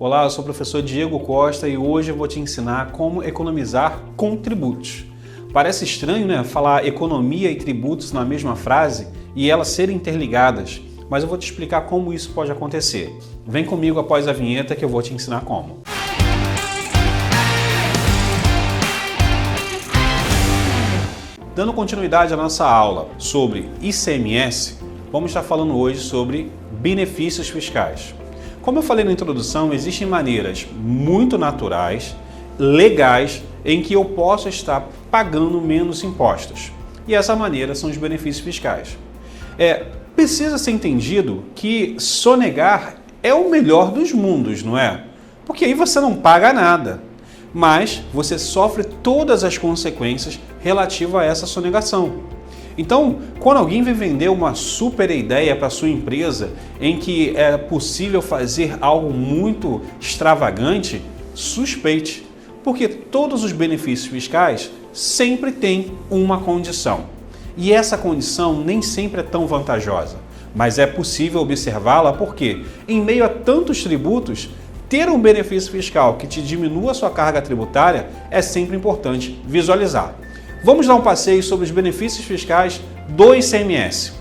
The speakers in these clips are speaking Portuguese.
Olá, eu sou o professor Diego Costa e hoje eu vou te ensinar como economizar com tributos. Parece estranho, né, falar economia e tributos na mesma frase e elas serem interligadas, mas eu vou te explicar como isso pode acontecer. Vem comigo após a vinheta que eu vou te ensinar como. Dando continuidade à nossa aula sobre ICMS, vamos estar falando hoje sobre benefícios fiscais. Como eu falei na introdução, existem maneiras muito naturais, legais, em que eu posso estar pagando menos impostos. E essa maneira são os benefícios fiscais. Precisa ser entendido que sonegar é o melhor dos mundos, não é? Porque aí você não paga nada, mas você sofre todas as consequências relativas a essa sonegação. Então, quando alguém vem vender uma super ideia para sua empresa em que é possível fazer algo muito extravagante, suspeite, porque todos os benefícios fiscais sempre têm uma condição. E essa condição nem sempre é tão vantajosa, mas é possível observá-la porque, em meio a tantos tributos, ter um benefício fiscal que te diminua a sua carga tributária é sempre importante visualizar. Vamos dar um passeio sobre os benefícios fiscais do ICMS.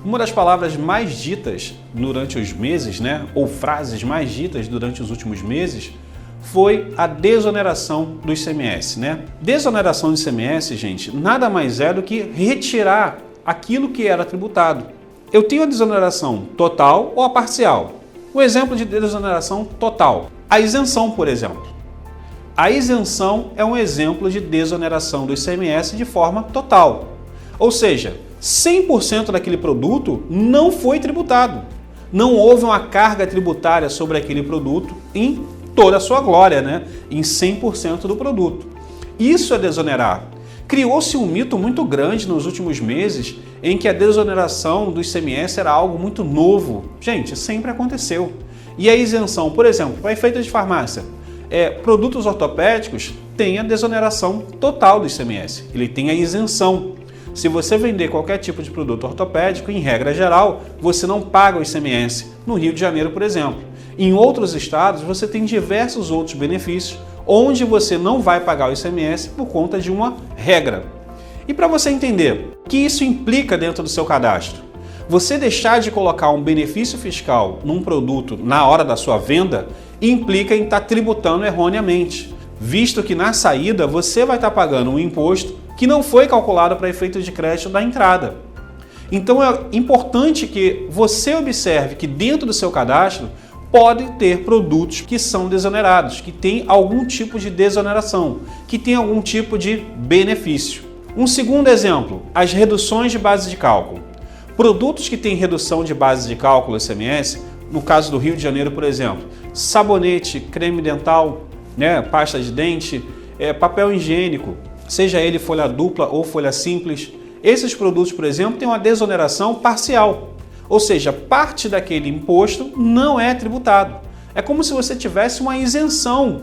Uma das palavras mais ditas durante os meses, ou frases mais ditas durante os últimos meses, foi a desoneração do ICMS. Desoneração do ICMS, gente, nada mais é do que retirar aquilo que era tributado. Eu tenho a desoneração total ou a parcial. Um exemplo de desoneração total. A isenção, por exemplo. A isenção é um exemplo de desoneração do ICMS de forma total. Ou seja, 100% daquele produto não foi tributado. Não houve uma carga tributária sobre aquele produto em toda a sua glória, em 100% do produto. Isso é desonerar. Criou-se um mito muito grande nos últimos meses em que a desoneração do ICMS era algo muito novo. Gente, sempre aconteceu. E a isenção, por exemplo, para efeito de farmácia, produtos ortopédicos têm a desoneração total do ICMS. Ele tem a isenção. Se você vender qualquer tipo de produto ortopédico, em regra geral, você não paga o ICMS. No Rio de Janeiro, por exemplo. Em outros estados, você tem diversos outros benefícios onde você não vai pagar o ICMS por conta de uma regra. E para você entender o que isso implica dentro do seu cadastro, você deixar de colocar um benefício fiscal num produto na hora da sua venda implica em estar tributando erroneamente, visto que na saída você vai estar pagando um imposto que não foi calculado para efeito de crédito da entrada. Então é importante que você observe que dentro do seu cadastro pode ter produtos que são desonerados, que tem algum tipo de desoneração, que tem algum tipo de benefício. Um segundo exemplo, as reduções de base de cálculo. Produtos que têm redução de base de cálculo ICMS, no caso do Rio de Janeiro, por exemplo, sabonete, creme dental, pasta de dente, papel higiênico, seja ele folha dupla ou folha simples, esses produtos, por exemplo, têm uma desoneração parcial. Ou seja, parte daquele imposto não é tributado. É como se você tivesse uma isenção,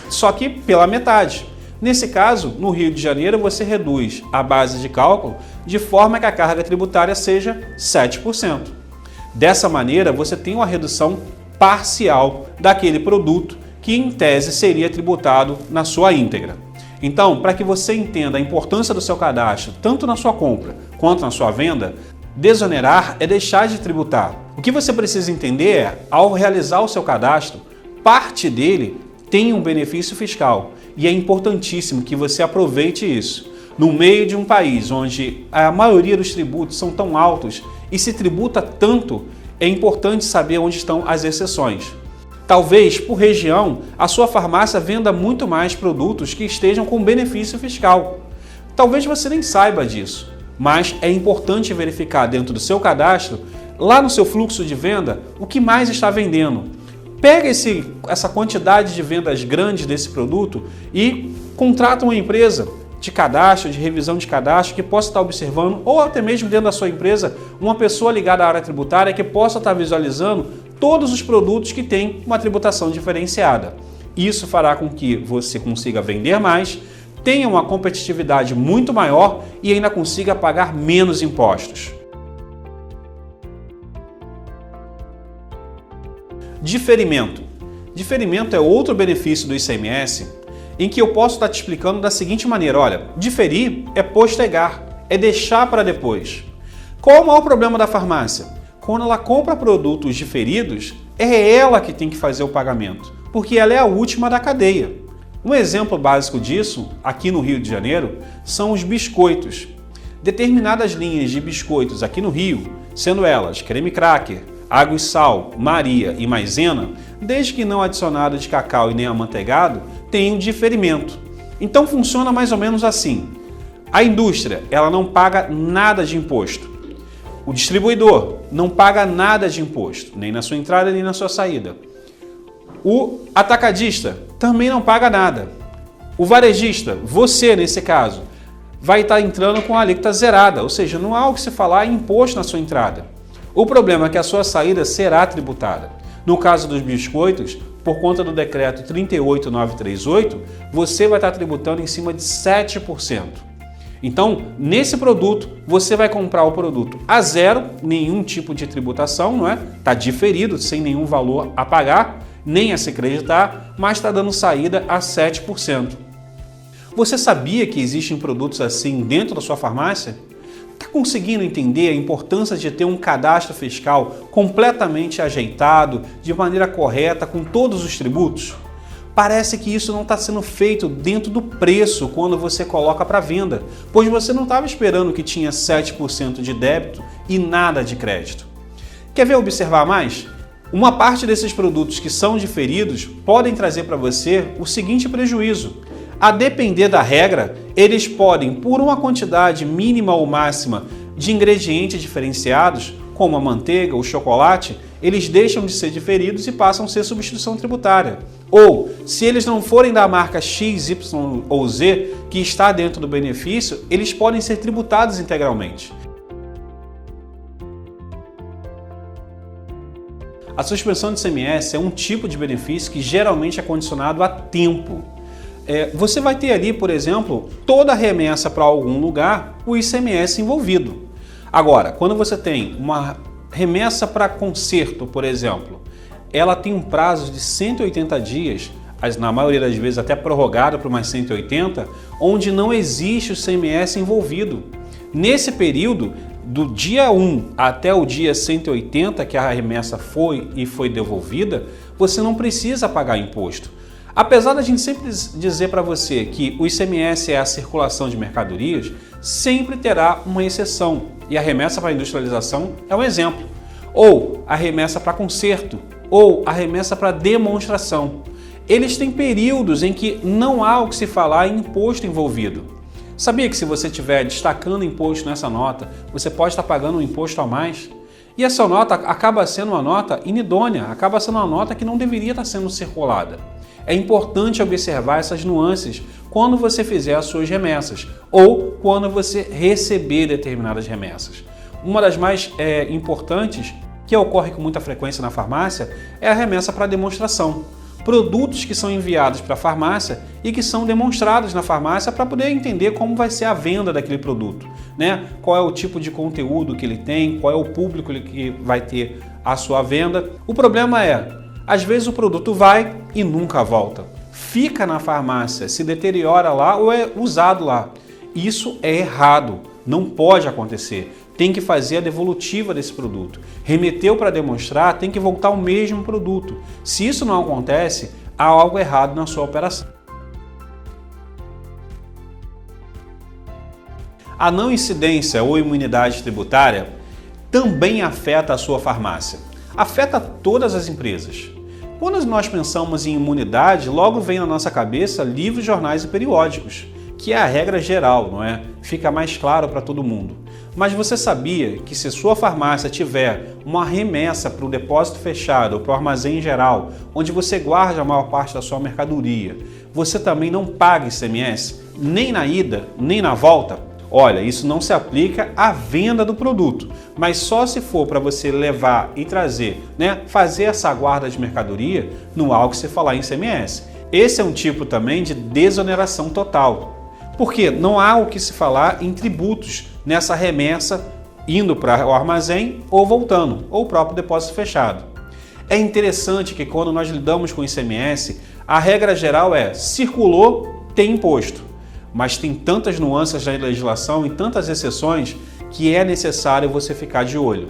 só que pela metade. Nesse caso, no Rio de Janeiro, você reduz a base de cálculo de forma que a carga tributária seja 7%. Dessa maneira, você tem uma redução parcial daquele produto que, em tese, seria tributado na sua íntegra. Então, para que você entenda a importância do seu cadastro, tanto na sua compra quanto na sua venda, desonerar é deixar de tributar. O que você precisa entender é, ao realizar o seu cadastro, parte dele tem um benefício fiscal e é importantíssimo que você aproveite isso. No meio de um país onde a maioria dos tributos são tão altos e se tributa tanto, é importante saber onde estão as exceções. Talvez, por região, a sua farmácia venda muito mais produtos que estejam com benefício fiscal. Talvez você nem saiba disso. Mas é importante verificar dentro do seu cadastro, lá no seu fluxo de venda, o que mais está vendendo. Pega essa quantidade de vendas grandes desse produto e contrata uma empresa de cadastro, de revisão de cadastro, que possa estar observando, ou até mesmo dentro da sua empresa, uma pessoa ligada à área tributária que possa estar visualizando todos os produtos que têm uma tributação diferenciada. Isso fará com que você consiga vender mais, tenha uma competitividade muito maior e ainda consiga pagar menos impostos. Diferimento. Diferimento é outro benefício do ICMS em que eu posso estar te explicando da seguinte maneira: olha, diferir é postergar, é deixar para depois. Qual é o maior problema da farmácia? Quando ela compra produtos diferidos, é ela que tem que fazer o pagamento, porque ela é a última da cadeia. Um exemplo básico disso, aqui no Rio de Janeiro, são os biscoitos. Determinadas linhas de biscoitos aqui no Rio, sendo elas creme cracker, água e sal, Maria e maisena, desde que não adicionado de cacau e nem amanteigado, tem um diferimento. Então funciona mais ou menos assim. A indústria, ela não paga nada de imposto. O distribuidor não paga nada de imposto, nem na sua entrada nem na sua saída. O atacadista também não paga nada. O varejista, você nesse caso, vai estar entrando com a alíquota zerada, ou seja, não há o que se falar em imposto na sua entrada. O problema é que a sua saída será tributada. No caso dos biscoitos, por conta do decreto 38938, você vai estar tributando em cima de 7%. Então, nesse produto, você vai comprar o produto a zero, nenhum tipo de tributação, não é? Está diferido, sem nenhum valor a pagar, nem a se creditar, mas está dando saída a 7%. Você sabia que existem produtos assim dentro da sua farmácia? Está conseguindo entender a importância de ter um cadastro fiscal completamente ajeitado, de maneira correta, com todos os tributos? Parece que isso não está sendo feito dentro do preço quando você coloca para venda, pois você não estava esperando que tinha 7% de débito e nada de crédito. Quer ver observar mais? Uma parte desses produtos que são diferidos podem trazer para você o seguinte prejuízo. A depender da regra, eles podem, por uma quantidade mínima ou máxima de ingredientes diferenciados, como a manteiga ou chocolate, eles deixam de ser diferidos e passam a ser substituição tributária. Ou, se eles não forem da marca X, Y ou Z, que está dentro do benefício, eles podem ser tributados integralmente. A suspensão de ICMS é um tipo de benefício que geralmente é condicionado a tempo. Você vai ter ali, por exemplo, toda a remessa para algum lugar, o ICMS envolvido. Agora, quando você tem uma remessa para conserto, por exemplo, ela tem um prazo de 180 dias, na maioria das vezes até prorrogado para mais 180, onde não existe o ICMS envolvido. Nesse período, do dia 1 até o dia 180, que a remessa foi devolvida, você não precisa pagar imposto. Apesar da gente sempre dizer para você que o ICMS é a circulação de mercadorias, sempre terá uma exceção, e a remessa para industrialização é um exemplo. Ou a remessa para conserto, ou a remessa para demonstração. Eles têm períodos em que não há o que se falar em imposto envolvido. Sabia que se você estiver destacando imposto nessa nota, você pode estar pagando um imposto a mais? E essa nota acaba sendo uma nota inidônea, acaba sendo uma nota que não deveria estar sendo circulada. É importante observar essas nuances quando você fizer as suas remessas ou quando você receber determinadas remessas. Uma das mais importantes, que ocorre com muita frequência na farmácia, é a remessa para demonstração. Produtos que são enviados para a farmácia e que são demonstrados na farmácia para poder entender como vai ser a venda daquele produto, né? Qual é o tipo de conteúdo que ele tem, qual é o público que vai ter a sua venda. O problema é, às vezes o produto vai e nunca volta. Fica na farmácia, se deteriora lá ou é usado lá. Isso é errado, não pode acontecer. Tem que fazer a devolutiva desse produto. Remeteu para demonstrar, tem que voltar o mesmo produto. Se isso não acontece, há algo errado na sua operação. A não incidência ou imunidade tributária também afeta a sua farmácia. Afeta todas as empresas. Quando nós pensamos em imunidade, logo vem na nossa cabeça livros, jornais e periódicos, que é a regra geral, não é? Fica mais claro para todo mundo. Mas você sabia que se sua farmácia tiver uma remessa para o depósito fechado ou para o armazém geral, onde você guarda a maior parte da sua mercadoria, você também não paga ICMS, nem na ida, nem na volta? Olha, isso não se aplica à venda do produto, mas só se for para você levar e trazer, né, fazer essa guarda de mercadoria, não há o que se falar em ICMS. Esse é um tipo também de desoneração total, porque não há o que se falar em tributos nessa remessa indo para o armazém ou voltando, ou o próprio depósito fechado. É interessante que quando nós lidamos com ICMS, a regra geral é circulou, tem imposto. Mas tem tantas nuances da legislação e tantas exceções que é necessário você ficar de olho.